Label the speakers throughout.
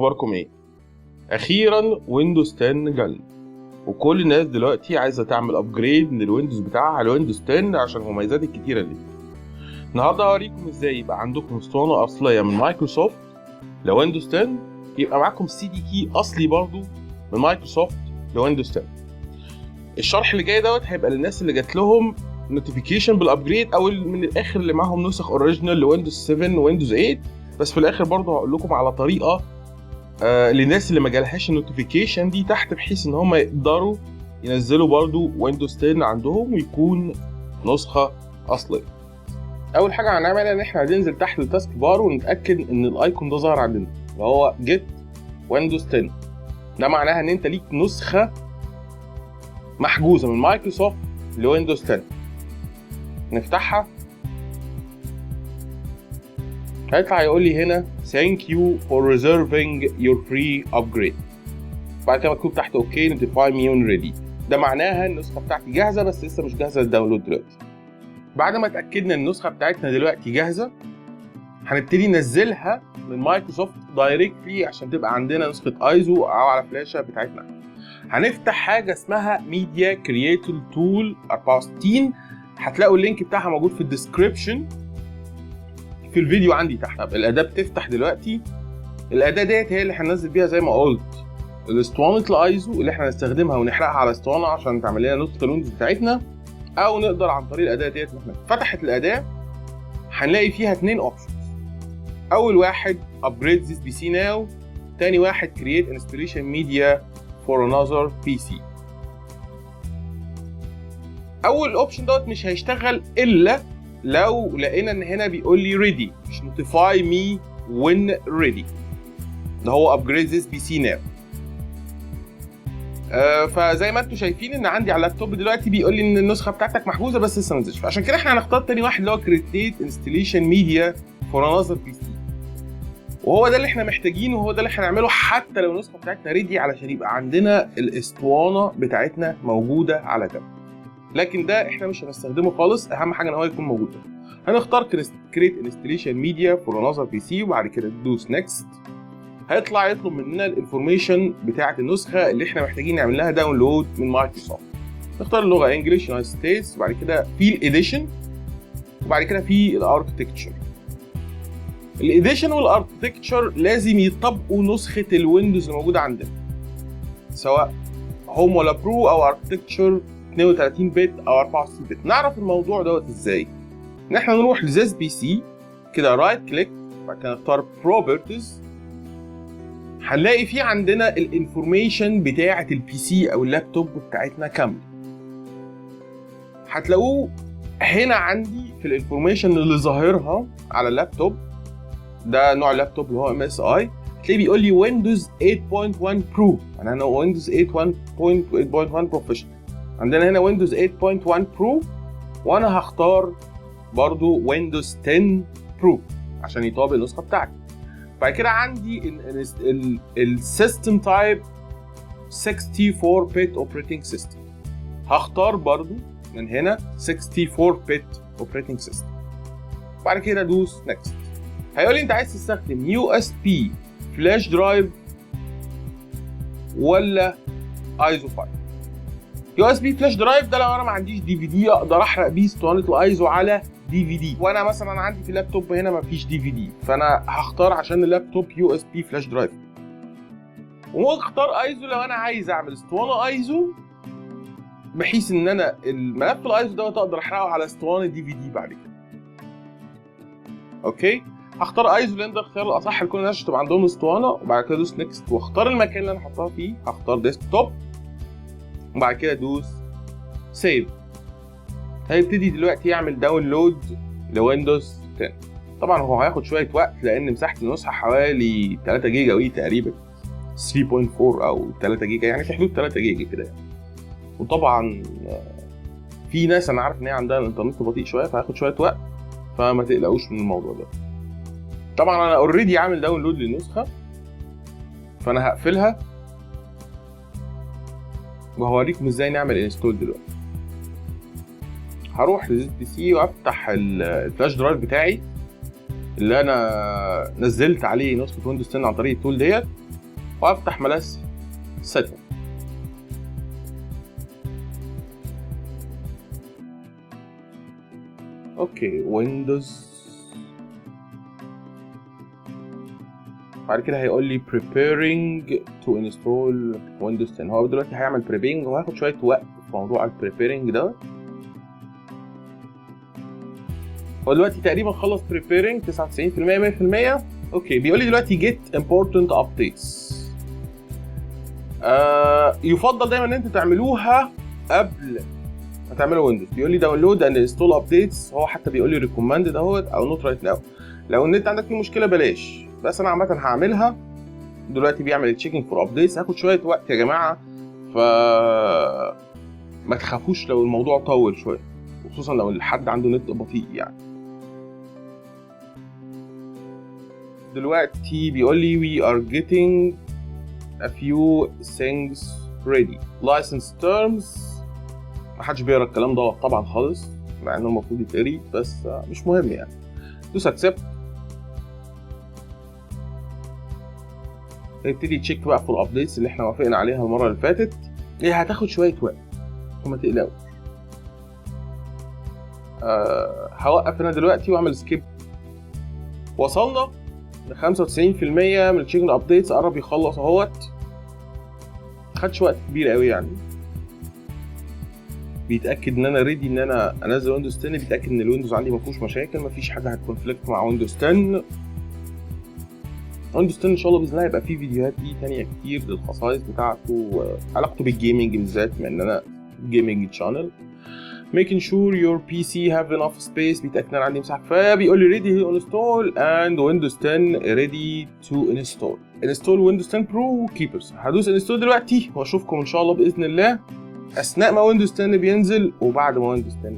Speaker 1: اخباركم ايه؟ اخيرا ويندوز 10 جل، وكل الناس دلوقتي عايزه تعمل ابجريد من الويندوز بتاعها على ويندوز 10 عشان المميزات الكتيره اللي فيه. النهارده هوريكم ازاي يبقى عندكم اسطوانه اصليه من مايكروسوفت لويندوز 10، يبقى معاكم سي دي كي اصلي برضو من مايكروسوفت لويندوز 10. الشرح اللي جاي دوت هيبقى للناس اللي جات لهم نوتيفيكيشن بالابجريد، او من الاخر اللي معاهم نسخ اوريجينال لويندوز 7 وويندوز 8. بس في الاخر برضو هقول لكم على طريقه للناس اللي ما جالهاش النوتيفيكيشن دي تحت، بحيث ان هم يقدروا ينزلوا برضو ويندوز 10 عندهم ويكون نسخه اصليه. اول حاجه هنعملها ان احنا هننزل تحت التاسك بار ونتاكد ان الايكون ده ظاهر عندنا اللي هو جيت ويندوز 10. ده معناها ان انت ليك نسخه محجوزه من مايكروسوفت لويندوز 10. نفتحها، هيطلع يقول لي هنا thank you for reserving your free upgrade. بعد كده مكتوب تحت اوكي notify me when ready. ده معناها النسخه بتاعتي جاهزه بس لسه مش جاهزه للداونلود دلوقتي. بعد ما اتاكدنا ان النسخه بتاعتنا دلوقتي جاهزه، هنبتدي ننزلها من مايكروسوفت دايركتلي عشان تبقى عندنا نسخه ايزو او على فلاشه بتاعتنا. هنفتح حاجه اسمها ميديا كرييتور تول 64، هتلاقوا اللينك بتاعها موجود في الديسكريبشن في الفيديو عندي تحت. طب الاداه بتفتح دلوقتي. الاداه ديت هي اللي هننزل بيها زي ما قلت الاسطوانه الايزو اللي احنا هنستخدمها ونحرقها على اسطوانه عشان تعمل لنا نسخه الويندوز بتاعتنا، او نقدر عن طريق الاداه ديت. احنا فتحت الاداه هنلاقي فيها 2 اوبشنز. اول واحد upgrade this PC now، تاني واحد create installation media for another PC. اول اوبشن دوت مش هيشتغل الا لو لقينا ان هنا بيقول لي ready، مش notify me when ready. ده هو upgrade this PC now. فزي ما انتم شايفين ان عندي على اللابتوب دلوقتي بيقول لي ان النسخه بتاعتك محجوزه بس لسه ما نزلتش، فعشان كده احنا هنختار تاني واحد اللي هو create installation media for another PC. وهو ده اللي احنا محتاجينه، وهو ده اللي احنا هنعمله حتى لو النسخه بتاعتنا ريدي، علشان يبقى عندنا الاسطوانه بتاعتنا موجوده على جنب. لكن ده احنا مش هنستخدمه خالص، اهم حاجه ان هو يكون موجود. هنختار create installation media for another PC وبعد كده ندوس next. هيطلع يطلب مننا الانفورميشن بتاعه النسخه اللي احنا محتاجين نعمل لها داونلود من مايكروسوفت. نختار اللغه انجلش يونايتد ستيتس، وبعد كده في الاديشن، وبعد كده في الاركتكتشر. الاديشن والاركتكتشر لازم يطبقوا نسخه الويندوز الموجوده عندنا، سواء هوم ولا برو او اركتكتشر 32 بت او 64 بت. نعرف الموضوع دوت ازاي؟ ان احنا نروح لزيس بي سي كده، رايت كليك، بعد كده نختار بروبرتيز. هنلاقي في عندنا الانفورميشن بتاعه البي سي او اللابتوب بتاعتنا كامله. هتلاقوه هنا عندي في الانفورميشن اللي ظاهرها على اللابتوب. ده نوع اللابتوب اللي هو MSI. تلاقيه بيقول لي ويندوز 8.1 برو، يعني انا ويندوز 8.1 بروفيشنال. عندنا هنا ويندوز 8.1 برو، وانا هختار برضو ويندوز 10 برو عشان يطابق النسخه بتاعتي. بعد كده عندي السيستم تايب 64 بت اوبريتنج سيستم، هختار برضو من هنا 64 بت اوبريتنج سيستم. بعد كده ادوس نيكست. هيقول لي انت عايز تستخدم يو اس بي فلاش درايف ولا ايزو فايل. يو اس بي فلاش درايف ده لو انا ما عنديش دي في دي اقدر احرق بيه اسطوانه الايزو على دي في دي، وانا مثلا عندي في اللابتوب هنا ما فيش دي في دي، فانا هختار عشان اللابتوب يو اس بي فلاش درايف. وممكن اختار ايزو لو انا عايز اعمل اسطوانه ايزو بحيث ان انا الملف الايزو دوت اقدر احرقه على اسطوانه دي في دي بعد كده. اوكي، هختار ايزو لان ده اختيار الاصح لكل الناس عشان تبقى عندهم اسطوانه. وبعد كده ادوس نيكست واختار المكان اللي انا هحطها فيه، هختار ديسكتوب، وبعد كده ادوس سيف. هيبتدي دلوقتي يعمل داونلود لويندوز 10. طبعا هو هياخد شويه وقت لان مساحه النسخه حوالي 3 جيجا وي تقريبا 3.4 او 3 جيجا، يعني في حدود 3 جيجا كده يعني. وطبعا في ناس انا عارف ان هي عندها الانترنت بطيء شويه فهياخد شويه وقت، فما تقلقوش من الموضوع ده. طبعا انا اوريدي عامل داونلود للنسخه، فانا هقفلها وهوريكم ازاي نعمل انستول دلوقتي. هروح لزيس بي سي وافتح الفلاش درايف بتاعي اللي انا نزلت عليه نسخه ويندوز 10 عن طريق التول ديت، وافتح ملف setting. اوكي ويندوز، بعد كده هيقول لي preparing to install Windows 10. هو دلوقتي هيعمل preparing وهياخد شويه وقت في موضوع preparing ده. هو دلوقتي تقريبا خلص preparing 99% 100%. اوكي بيقول لي دلوقتي get important updates. يفضل دايما ان انتوا تعملوها قبل ما تعملوا ويندوز. بيقول لي داونلود اند انستول ابديتس، هو حتى بيقول لي ريكومندد اهوت او نوت رايت ناو. لو النت عندك فيه مشكله بلاش، بس انا عامه هعملها دلوقتي. بيعمل تشيكينج فور ابديتس، هاخد شويه وقت يا جماعه، ف ما تخافوش لو الموضوع طول شويه، خصوصا لو الحد عنده نت بطيء يعني. دلوقتي بيقول لي we are getting a few things ready. license terms، محدش بيقرا الكلام ده طبعا خالص، مع انه المفروض يتقري، بس مش مهم يعني. دوس accept. نبتدي تشيك بقى في الابديتس اللي احنا وافقنا عليها المره اللي فاتت. هي هتاخد شويه وقت وما تقلقوش. هوقف هنا دلوقتي واعمل سكيب. وصلنا ل 95% من التشيكن ابديتس، قرب يخلص اهوت. خدش وقت كبير قوي يعني. بيتاكد ان انا ريدي ان انا انزل ويندوز 10، بيتاكد ان الويندوز عندي ما فيهوش مشاكل، ما فيش حاجه هتكونفليكت مع ويندوز 10. ويندوز 10 ان شاء الله باذن الله يبقى فيه فيديوهات ليه تانية كتير للخصائص بتاعته وعلاقته بالجيمنج بالذات، بما ان انا جيمنج تشانل. making sure your PC have enough space، بيتاكد ان انا عندي مساحه كفايه. بيقول لي ready to install and Windows 10 ready to install Windows 10 Pro Keepers. هدوس install دلوقتي واشوفكم ان شاء الله باذن الله اثناء ما ويندوز 10 بينزل وبعد ما ويندوز 10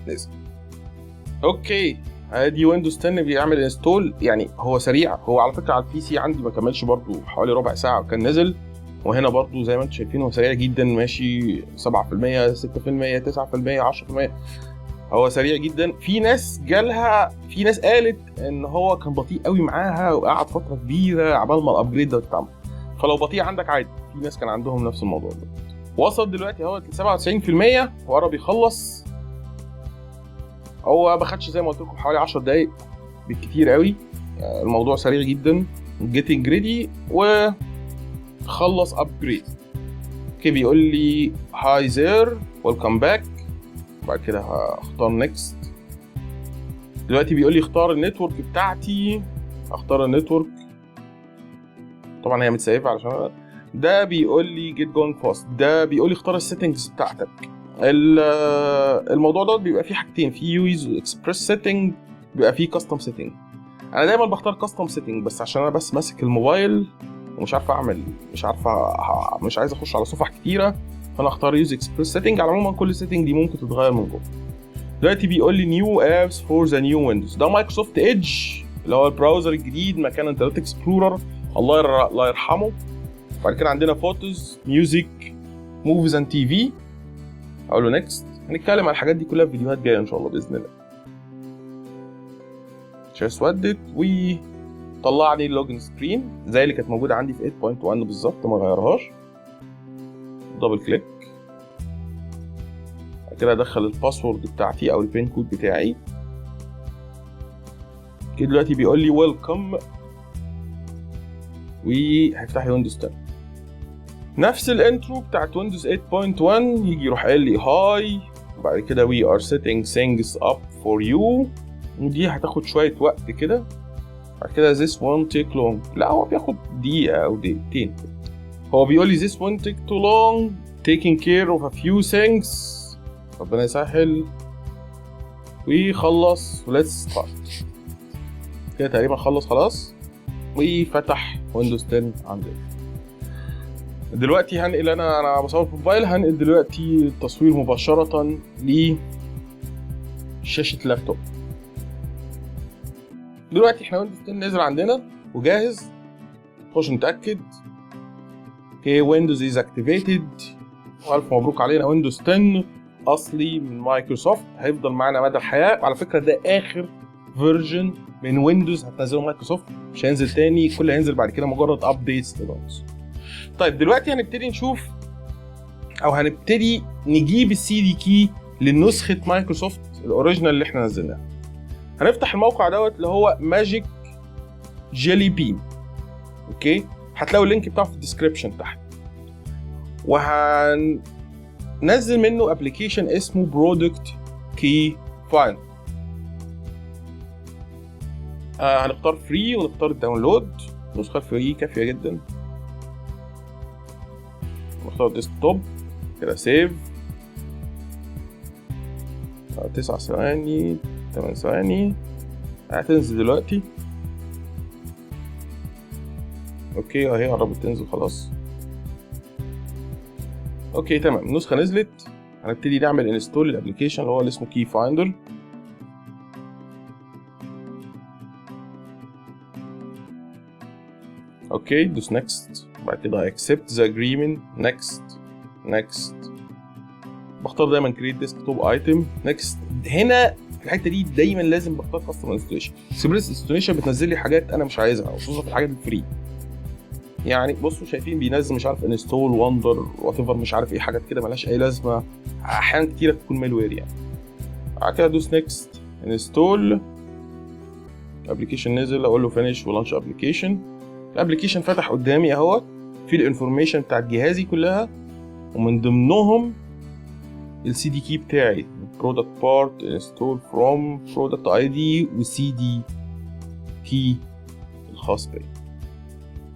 Speaker 1: نزل. اوكي ادي ويندوز 10 بيعمل انستول، يعني هو سريع. هو على فكره على البي سي عندي ما كملش برضو حوالي ربع ساعه وكان نزل، وهنا برضو زي ما انتم شايفين هو سريع جدا، ماشي 7% 6% 9% 10%. هو سريع جدا. في ناس قالت ان هو كان بطيء قوي معاها وقعد فتره كبيره عبال ما الابجريد ده اتعمل، فلو بطيء عندك عادي. في ناس كان عندهم نفس الموضوع ده. وصل دلوقتي اهو ل 97% وقرب يخلص. هو ما خدش زي ما قلت لكم حوالي 10 دقايق بالكتير قوي. الموضوع سريع جدا. getting ready وخلص upgrade. اوكي بيقول لي hi there welcome back. بعد كده هختار next. دلوقتي بيقول لي اختار النتورك بتاعتي، اختار النتورك. طبعا هي متسيفه علشان ده بيقول لي get going fast. ده بيقول لي اختار السيتنجز بتاعتك. الموضوع ده بيبقى فيه حاجتين، في يوز اكسبريس سيتنج، بيبقى فيه كاستم سيتنج. انا دايما بختار كاستم سيتنج بس عشان انا بس ماسك الموبايل ومش عارف اعمل، مش عايز اخش على صفح كتيره، فانا اختار يوز اكسبريس سيتنج. على العموم كل سيتنج دي ممكن تتغير من جوه. دلوقتي بيقول لي نيو ابس فور ذا نيو ويندوز. ده مايكروسوفت ايدج اللي هو البراوزر الجديد مكان انترنت اكسبلورر، الله يرحمه. بعد كده عندنا فوتوز، ميوزك، موفيز اند تي في. اقول له نيكست. هنتكلم عن الحاجات دي كلها في فيديوهات جايه ان شاء الله باذن الله. شاشه اسودت وطلعني اللوجن سكرين زي اللي كانت موجوده عندي في 8.1 بالظبط، ما غيرهاش. دبل كليك. بعد كده ادخل الباسورد بتاعتي او البين كود بتاعي. كده دلوقتي بيقول لي ويلكم وهيفتح لي ويندوز 10. نفس الانترو بتاعت ويندوز 8.1. يجي يروح قال لي هاي، بعد كده we are setting things up for you. ودي هتاخد شويه وقت كده. بعد كده this won't take long. لا هو بياخد دقيقه او دقيقتين. هو بيقول لي this won't take too long taking care of a few things. ربنا يسهل ويخلص. let's start. كده تقريبا خلاص وفتح ويندوز 10 عندنا. دلوقتي هنقل انا بصور في الموبايل، هنقل دلوقتي التصوير مباشرة لشاشة اللابتوب. دلوقتي احنا ويندوز 10 نزل عندنا وجاهز. نخش نتأكد. اوكي ويندوز از اكتيفيتد. والف مبروك علينا، ويندوز 10 اصلي من مايكروسوفت، هيفضل معانا مدى الحياة. وعلى فكرة ده اخر فيرجن من ويندوز هتنزله مايكروسوفت، مش هينزل تاني. كل هينزل بعد كده مجرد ابديتس للويندوز. طيب دلوقتي هنبتدي نشوف او هنبتدي نجيب السي دي كي للنسخه مايكروسوفت الاوريجينال اللي احنا نزلناها. هنفتح الموقع دوت اللي هو ماجيك جيلي بين. اوكي، هتلاقوا اللينك بتاعه في الديسكريبشن تحت، وهننزل منه ابلكيشن اسمه برودكت كي فايند. هنختار فري ونختار الداونلود. النسخه الفري كافيه جدا. نختار ديسكتوب كده، سيف 9 ثواني 8 ثواني. هتنزل دلوقتي. اوكي اهي قربت تنزل خلاص. اوكي تمام، النسخه نزلت. هنبتدي نعمل انستول للابلكيشن اللي هو اللي اسمه كي فايندر. اوكي دوس نيكست، بعد كده اكسبت ذا اجريمنت، نيكست. بختار دايما كريت ديسكتوب ايتم، نيكست. هنا في الحته دي دايما لازم بختار كاستم انستليشن. اكسبريس انستليشن بتنزل لي حاجات انا مش عايزها، خصوصا في الحاجات الفري. يعني بصوا شايفين بينزل مش عارف انستول وندر وات ايفر مش عارف ايه، حاجات كده ملهاش اي لازمه، احيانا كتيره تكون مالوير يعني. بعد كده ادوس نيكست، انستول ابلكيشن. نزل اقول له فينيش ولانش ابلكيشن. الابلكيشن فتح قدامي اهوت، في الانفورميشن بتاعت جهازي كلها، ومن ضمنهم السي دي كي بتاعي، برودكت بارت انستول فروم برودكت اي دي والسي دي كي الخاص بي.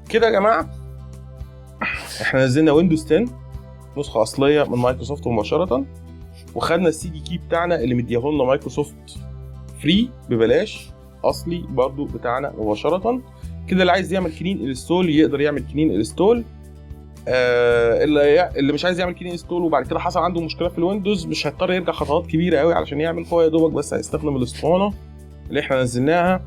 Speaker 1: كده يا جماعه احنا نزلنا ويندوز 10 نسخه اصليه من مايكروسوفت مباشره، وخدنا السي دي كي بتاعنا اللي مديهولنا مايكروسوفت فري ببلاش اصلي برضو بتاعنا مباشره. كده اللي عايز يعمل كلين انستول يقدر يعمل كلين انستول. اللي مش عايز يعمل كلين انستول وبعد كده حصل عنده مشكله في الويندوز، مش هيضطر يرجع خطوات كبيره قوي علشان يعمل. هو يا دوبك بس هيستخدم الاسطوانه اللي احنا نزلناها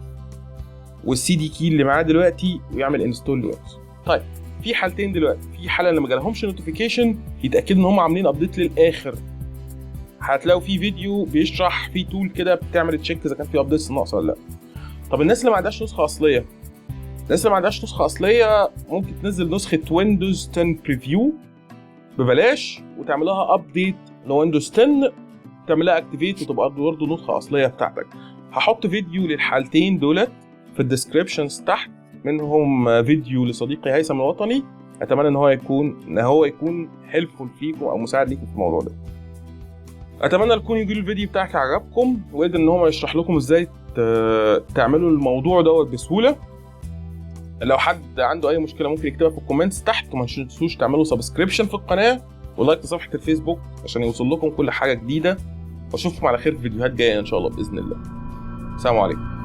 Speaker 1: والسي دي كي اللي معاه دلوقتي ويعمل انستول دلوقتي. طيب في حالتين دلوقتي. في حاله اللي ما جالهمش نوتيفيكيشن يتاكدوا ان هم عاملين ابديت للاخر. هتلاقوا في فيديو بيشرح في تول كده بتعمل تشيك اذا كان في ابديتس ناقصه ولا لا. طب الناس اللي ما عندهاش نسخه اصليه، ممكن تنزل نسخه ويندوز 10 بريفيو ببلاش وتعملها ابديت لويندوز 10، تعملها اكتيفيت وتبقى برضه نسخه اصليه بتاعتك. هحط فيديو للحالتين دولت في الديسكريبشنز تحت، منهم فيديو لصديقي هيثم الوطني. اتمنى ان هو يكون هيلفول فيكم او مساعد ليكم في الموضوع ده. اتمنى يكون الفيديو بتاعك عجبكم وقدر ان هو يشرح لكم ازاي تعملوا الموضوع دوت بسهوله. لو حد عنده اي مشكله ممكن يكتبها في الكومنتس تحت، وما تنسوش تعملوا سبسكريبشن في القناه ولايك لصفحه الفيسبوك عشان يوصل لكم كل حاجه جديده. واشوفكم على خير في فيديوهات جايه ان شاء الله باذن الله. السلام عليكم.